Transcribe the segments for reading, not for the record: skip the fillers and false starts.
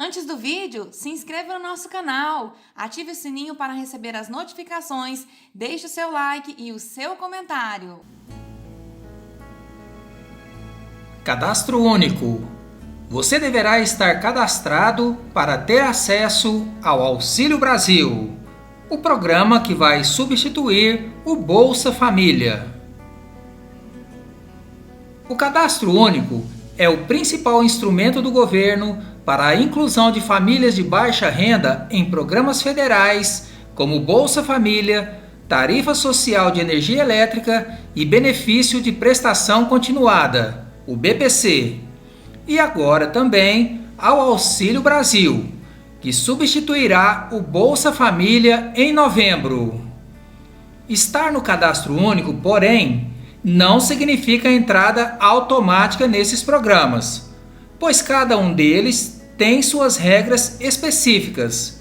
Antes do vídeo, se inscreva no nosso canal, ative o sininho para receber as notificações, deixe o seu like e o seu comentário. Cadastro Único. Você deverá estar cadastrado para ter acesso ao Auxílio Brasil, o programa que vai substituir o Bolsa Família. O Cadastro Único é o principal instrumento do governo para a inclusão de famílias de baixa renda em programas federais como Bolsa Família, Tarifa Social de Energia Elétrica e Benefício de Prestação Continuada, o BPC, e agora também ao Auxílio Brasil, que substituirá o Bolsa Família em novembro. Estar no Cadastro Único, porém, não significa entrada automática nesses programas, pois cada um deles tem suas regras específicas,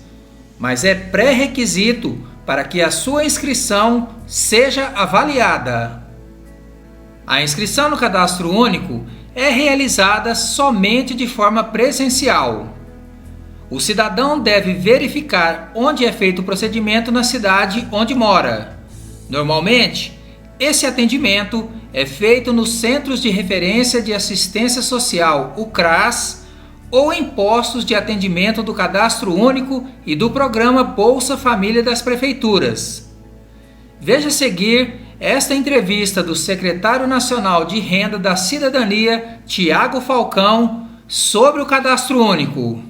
mas é pré-requisito para que a sua inscrição seja avaliada. A inscrição no Cadastro Único é realizada somente de forma presencial. O cidadão deve verificar onde é feito o procedimento na cidade onde mora. Normalmente, esse atendimento é feito nos Centros de Referência de Assistência Social, o CRAS, ou em postos de atendimento do Cadastro Único e do Programa Bolsa Família das Prefeituras. Veja a seguir esta entrevista do Secretário Nacional de Renda da Cidadania, Tiago Falcão, sobre o Cadastro Único.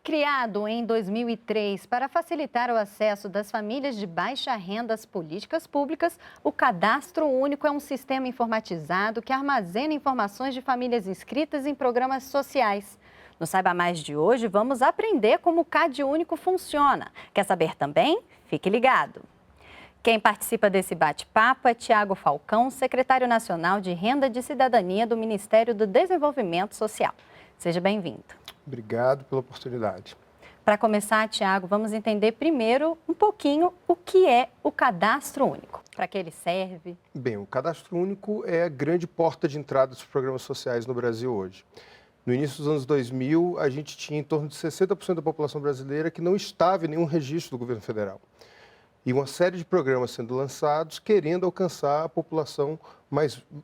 Criado em 2003 para facilitar o acesso das famílias de baixa renda às políticas públicas, o Cadastro Único é um sistema informatizado que armazena informações de famílias inscritas em programas sociais. No Saiba Mais de hoje, vamos aprender como o Cade Único funciona. Quer saber também? Fique ligado! Quem participa desse bate-papo é Tiago Falcão, secretário nacional de Renda de Cidadania do Ministério do Desenvolvimento Social. Seja bem-vindo. Obrigado pela oportunidade. Para começar, Tiago, vamos entender primeiro um pouquinho o que é o Cadastro Único. Para que ele serve? Bem, o Cadastro Único é a grande porta de entrada dos programas sociais no Brasil hoje. No início dos anos 2000, a gente tinha em torno de 60% da população brasileira que não estava em nenhum registro do governo federal. E uma série de programas sendo lançados querendo alcançar a população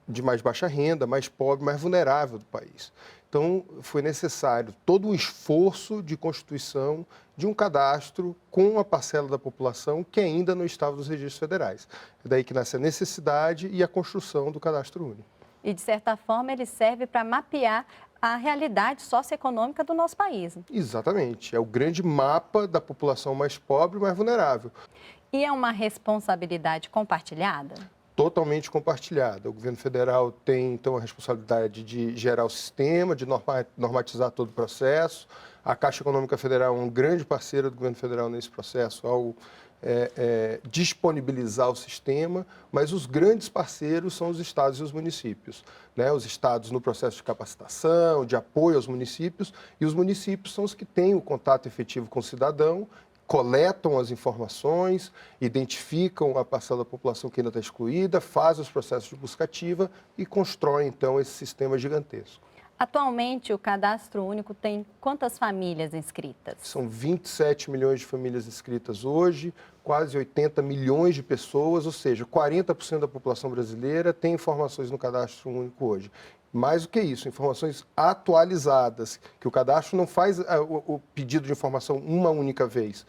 de mais baixa renda, mais pobre, mais vulnerável do país. Então, foi necessário todo um esforço de constituição de um cadastro com uma parcela da população que ainda não estava nos registros federais. É daí que nasce a necessidade e a construção do Cadastro Único. E, de certa forma, ele serve para mapear a realidade socioeconômica do nosso país. Exatamente. É o grande mapa da população mais pobre e mais vulnerável. E é uma responsabilidade compartilhada? Totalmente compartilhada. O governo federal tem, então, a responsabilidade de gerar o sistema, de normatizar todo o processo. A Caixa Econômica Federal é um grande parceiro do governo federal nesse processo ao disponibilizar o sistema, mas os grandes parceiros são os estados e os municípios, né? Os estados no processo de capacitação, de apoio aos municípios, e os municípios são os que têm o contato efetivo com o cidadão, coletam as informações, identificam a parcela da população que ainda está excluída, fazem os processos de busca ativa e constroem, então, esse sistema gigantesco. Atualmente, o Cadastro Único tem quantas famílias inscritas? São 27 milhões de famílias inscritas hoje, quase 80 milhões de pessoas, ou seja, 40% da população brasileira tem informações no Cadastro Único hoje. Mais do que isso, informações atualizadas, que o cadastro não faz o pedido de informação uma única vez.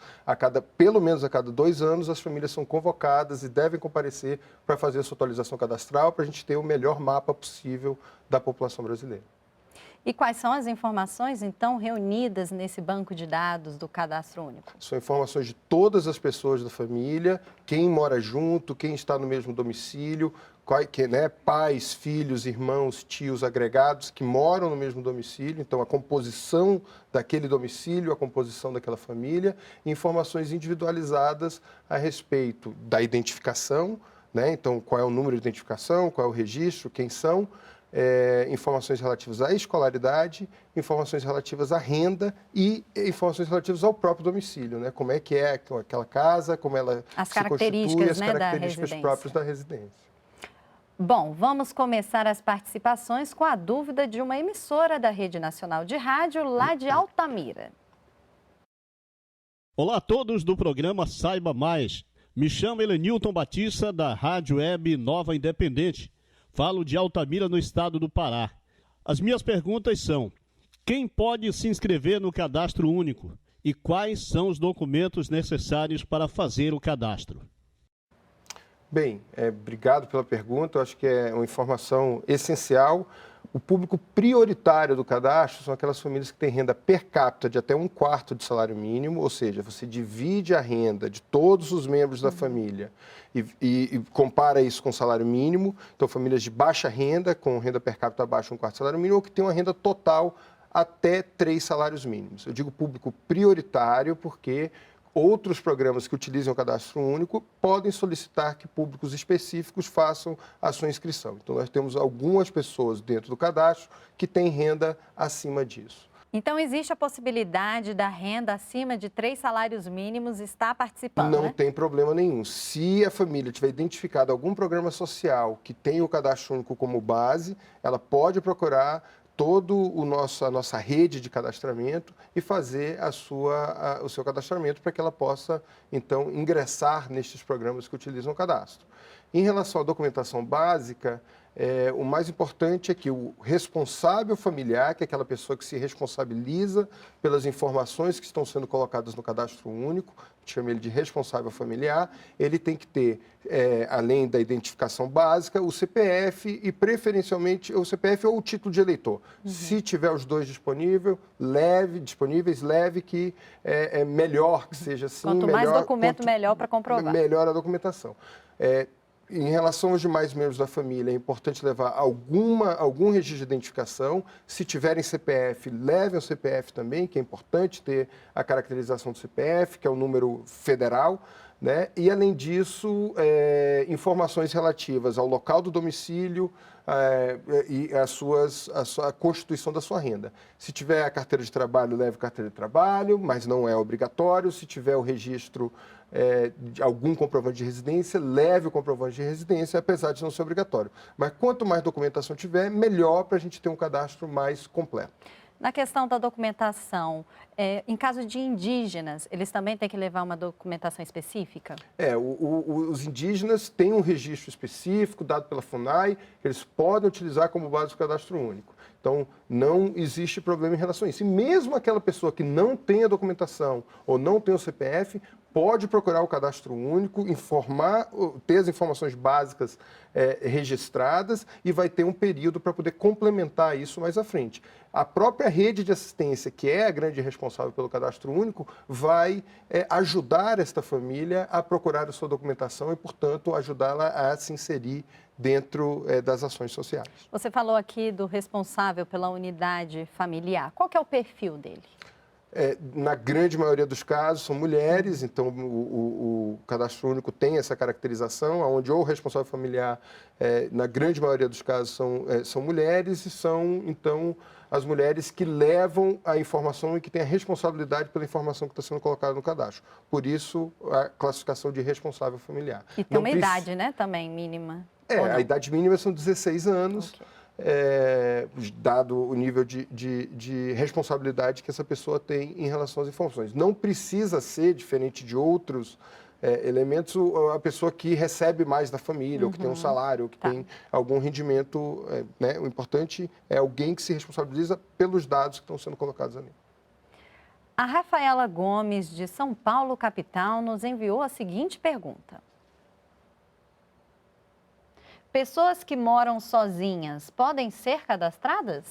Pelo menos a cada 2 anos, as famílias são convocadas e devem comparecer para fazer a sua atualização cadastral, para a gente ter o melhor mapa possível da população brasileira. E quais são as informações, então, reunidas nesse banco de dados do Cadastro Único? São informações de todas as pessoas da família, quem mora junto, quem está no mesmo domicílio, pais, filhos, irmãos, tios, agregados que moram no mesmo domicílio, então a composição daquele domicílio, a composição daquela família, e informações individualizadas a respeito da identificação, né? Então qual é o número de identificação, qual é o registro, quem são, informações relativas à escolaridade, informações relativas à renda e informações relativas ao próprio domicílio, né? Como é que é aquela casa, como ela se constitui, as características próprias da residência. Bom, vamos começar as participações com a dúvida de uma emissora da Rede Nacional de Rádio lá de Altamira. Olá a todos do programa Saiba Mais. Me chamo Helenilton Batista, da Rádio Web Nova Independente. Falo de Altamira, no estado do Pará. As minhas perguntas são: quem pode se inscrever no Cadastro Único? E quais são os documentos necessários para fazer o cadastro? Bem, obrigado pela pergunta. Eu acho que é uma informação essencial. O público prioritário do cadastro são aquelas famílias que têm renda per capita de até 1/4 de salário mínimo, ou seja, você divide a renda de todos os membros da família e compara isso com o salário mínimo. Então, famílias de baixa renda, com renda per capita abaixo de 1/4 do salário mínimo, ou que tem uma renda total até 3 salários mínimos. Eu digo público prioritário porque outros programas que utilizam o cadastro único podem solicitar que públicos específicos façam a sua inscrição. Então, nós temos algumas pessoas dentro do cadastro que têm renda acima disso. Então, existe a possibilidade da renda acima de 3 salários mínimos estar participando, Não né? tem problema nenhum. Se a família tiver identificado algum programa social que tem o cadastro único como base, ela pode procurar toda a nossa rede de cadastramento e fazer o seu cadastramento para que ela possa, então, ingressar nestes programas que utilizam o cadastro. Em relação à documentação básica, o mais importante é que o responsável familiar, que é aquela pessoa que se responsabiliza pelas informações que estão sendo colocadas no cadastro único, chama ele de responsável familiar, ele tem que ter, além da identificação básica, o CPF e, preferencialmente, o CPF ou o título de eleitor. Se tiver os dois disponíveis, leve, que é melhor que seja assim. Quanto mais documento, melhor para comprovar. Melhor a documentação. Em relação aos demais membros da família, é importante levar algum registro de identificação. Se tiverem CPF, levem o CPF também, que é importante ter a caracterização do CPF, que é o número federal, né? E, além disso, informações relativas ao local do domicílio e a constituição da sua renda. Se tiver a carteira de trabalho, leve carteira de trabalho, mas não é obrigatório. Se tiver o registro de algum comprovante de residência, leve o comprovante de residência, apesar de não ser obrigatório. Mas quanto mais documentação tiver, melhor para a gente ter um cadastro mais completo. Na questão da documentação, em caso de indígenas, eles também têm que levar uma documentação específica? Os indígenas têm um registro específico dado pela FUNAI, que eles podem utilizar como base do cadastro único. Então, não existe problema em relação a isso. E mesmo aquela pessoa que não tem a documentação ou não tem o CPF, pode procurar o cadastro único, ter as informações básicas registradas e vai ter um período para poder complementar isso mais à frente. A própria rede de assistência, que é a grande responsável pelo cadastro único, vai ajudar esta família a procurar a sua documentação e, portanto, ajudá-la a se inserir dentro das ações sociais. Você falou aqui do responsável pela unidade familiar. Qual que é o perfil dele? Na grande maioria dos casos são mulheres, então o cadastro único tem essa caracterização, onde o responsável familiar, na grande maioria dos casos, são mulheres e são, então, as mulheres que levam a informação e que têm a responsabilidade pela informação que está sendo colocada no cadastro. Por isso, a classificação de responsável familiar. E tem uma idade, né, também mínima? A idade mínima são 16 anos. Okay. Dado o nível de responsabilidade que essa pessoa tem em relação às informações. Não precisa ser, diferente de outros elementos, a pessoa que recebe mais da família, ou que tem um salário, ou que tem algum rendimento. Né? O importante é alguém que se responsabiliza pelos dados que estão sendo colocados ali. A Rafaela Gomes, de São Paulo, capital, nos enviou a seguinte pergunta. Pessoas que moram sozinhas podem ser cadastradas?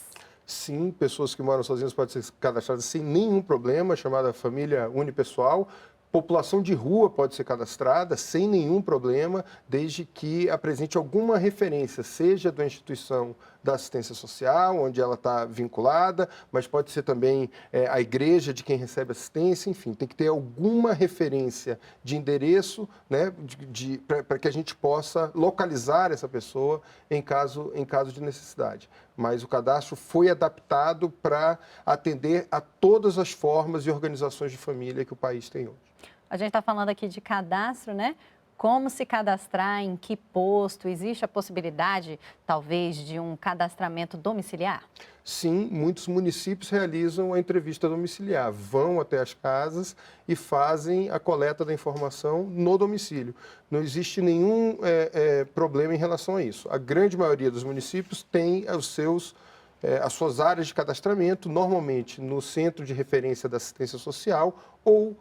Sim, pessoas que moram sozinhas podem ser cadastradas sem nenhum problema, chamada família unipessoal. População de rua pode ser cadastrada sem nenhum problema, desde que apresente alguma referência, seja da instituição da assistência social, onde ela está vinculada, mas pode ser também a igreja de quem recebe assistência, enfim, tem que ter alguma referência de endereço, né, para que a gente possa localizar essa pessoa em caso de necessidade. Mas o cadastro foi adaptado para atender a todas as formas e organizações de família que o país tem hoje. A gente está falando aqui de cadastro, né? como se cadastrar, em que posto? Existe a possibilidade, talvez, de um cadastramento domiciliar? Sim, muitos municípios realizam a entrevista domiciliar, vão até as casas e fazem a coleta da informação no domicílio. Não existe nenhum problema em relação a isso. A grande maioria dos municípios tem as suas áreas de cadastramento, normalmente no Centro de Referência da Assistência Social ou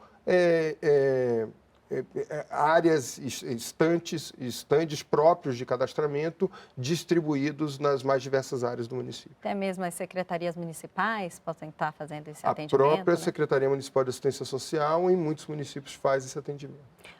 áreas, estandes próprios de cadastramento distribuídos nas mais diversas áreas do município. Até mesmo as secretarias municipais podem estar fazendo esse A atendimento? própria né? Secretaria Municipal de Assistência Social, em muitos municípios, faz esse atendimento.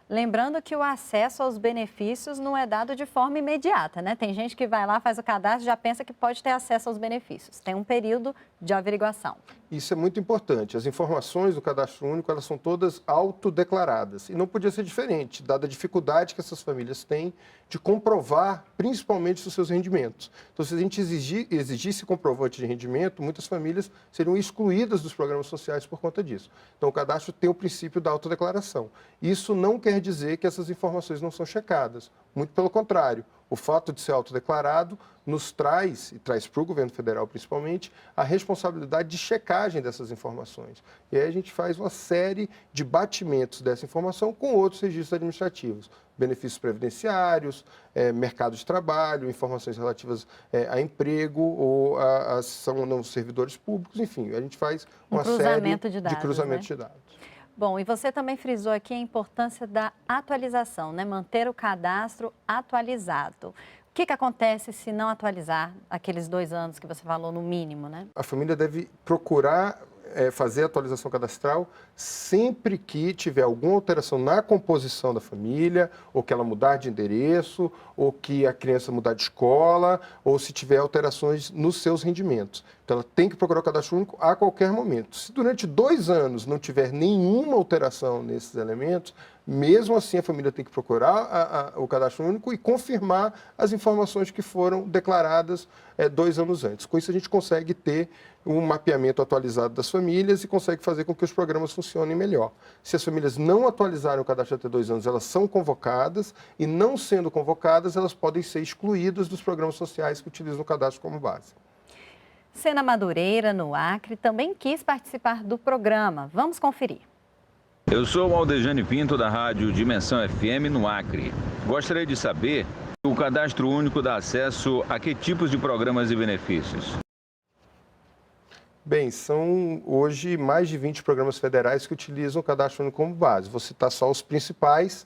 Lembrando que o acesso aos benefícios não é dado de forma imediata, né? Tem gente que vai lá, faz o cadastro e já pensa que pode ter acesso aos benefícios. Tem um período de averiguação. Isso é muito importante. As informações do Cadastro Único, elas são todas autodeclaradas. E não podia ser diferente, dada a dificuldade que essas famílias têm de comprovar, principalmente, os seus rendimentos. Então, se a gente exigisse comprovante de rendimento, muitas famílias seriam excluídas dos programas sociais por conta disso. Então, o cadastro tem o princípio da autodeclaração. Isso não quer dizer que essas informações não são checadas. Muito pelo contrário. O fato de ser autodeclarado nos traz, e traz para o governo federal principalmente, a responsabilidade de checagem dessas informações. E aí a gente faz uma série de batimentos dessa informação com outros registros administrativos. Benefícios previdenciários, mercado de trabalho, informações relativas a emprego ou a ação não servidores públicos, enfim, a gente faz uma série de cruzamentos de dados. Bom, e você também frisou aqui a importância da atualização, né? Manter o cadastro atualizado. O que acontece se não atualizar aqueles 2 anos que você falou no mínimo, né? A família deve procurar fazer a atualização cadastral sempre que tiver alguma alteração na composição da família, ou que ela mudar de endereço, ou que a criança mudar de escola, ou se tiver alterações nos seus rendimentos. Então, ela tem que procurar o cadastro único a qualquer momento. Se durante 2 anos não tiver nenhuma alteração nesses elementos, mesmo assim a família tem que procurar o cadastro único e confirmar as informações que foram declaradas 2 anos antes. Com isso, a gente consegue ter um mapeamento atualizado das famílias e consegue fazer com que os programas funcionem melhor. Se as famílias não atualizarem o cadastro até 2 anos, elas são convocadas e, não sendo convocadas, elas podem ser excluídas dos programas sociais que utilizam o cadastro como base. Sena Madureira, no Acre, também quis participar do programa. Vamos conferir. Eu sou o Aldejane Pinto, da Rádio Dimensão FM, no Acre. Gostaria de saber se o Cadastro Único dá acesso a que tipos de programas e benefícios? Bem, são hoje mais de 20 programas federais que utilizam o Cadastro Único como base. Vou citar só os principais,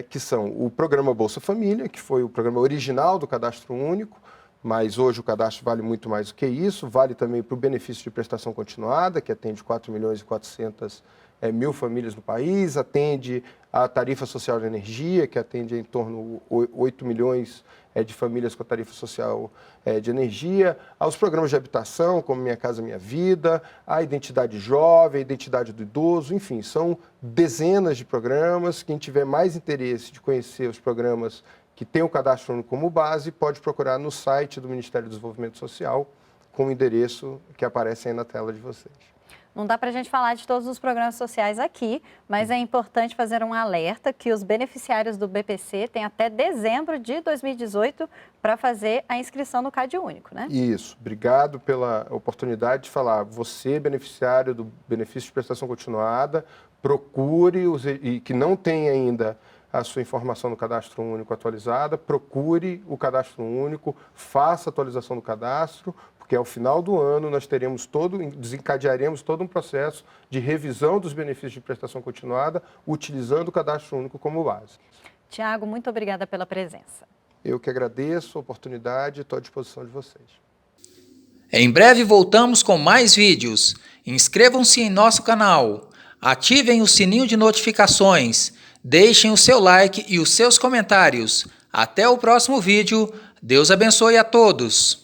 que são o Programa Bolsa Família, que foi o programa original do Cadastro Único, mas hoje o cadastro vale muito mais do que isso. Vale também para o benefício de prestação continuada, que atende 4.400.000 famílias no país, atende a tarifa social de energia, que atende em torno de 8 milhões de famílias com a tarifa social de energia, aos programas de habitação, como Minha Casa Minha Vida, a identidade jovem, a identidade do idoso, enfim, são dezenas de programas. Quem tiver mais interesse de conhecer os programas que tem o Cadastro Único como base, pode procurar no site do Ministério do Desenvolvimento Social, com o endereço que aparece aí na tela de vocês. Não dá para a gente falar de todos os programas sociais aqui, mas é importante fazer um alerta que os beneficiários do BPC têm até dezembro de 2018 para fazer a inscrição no Cade Único, né? Isso. Obrigado pela oportunidade de falar. Você, beneficiário do benefício de prestação continuada, procure, e que não tem ainda a sua informação no Cadastro Único atualizada, procure o Cadastro Único, faça a atualização do cadastro, porque ao final do ano nós desencadearemos todo um processo de revisão dos benefícios de prestação continuada, utilizando o Cadastro Único como base. Tiago, muito obrigada pela presença. Eu que agradeço a oportunidade e estou à disposição de vocês. Em breve voltamos com mais vídeos. Inscrevam-se em nosso canal, ativem o sininho de notificações, deixem o seu like e os seus comentários. Até o próximo vídeo. Deus abençoe a todos.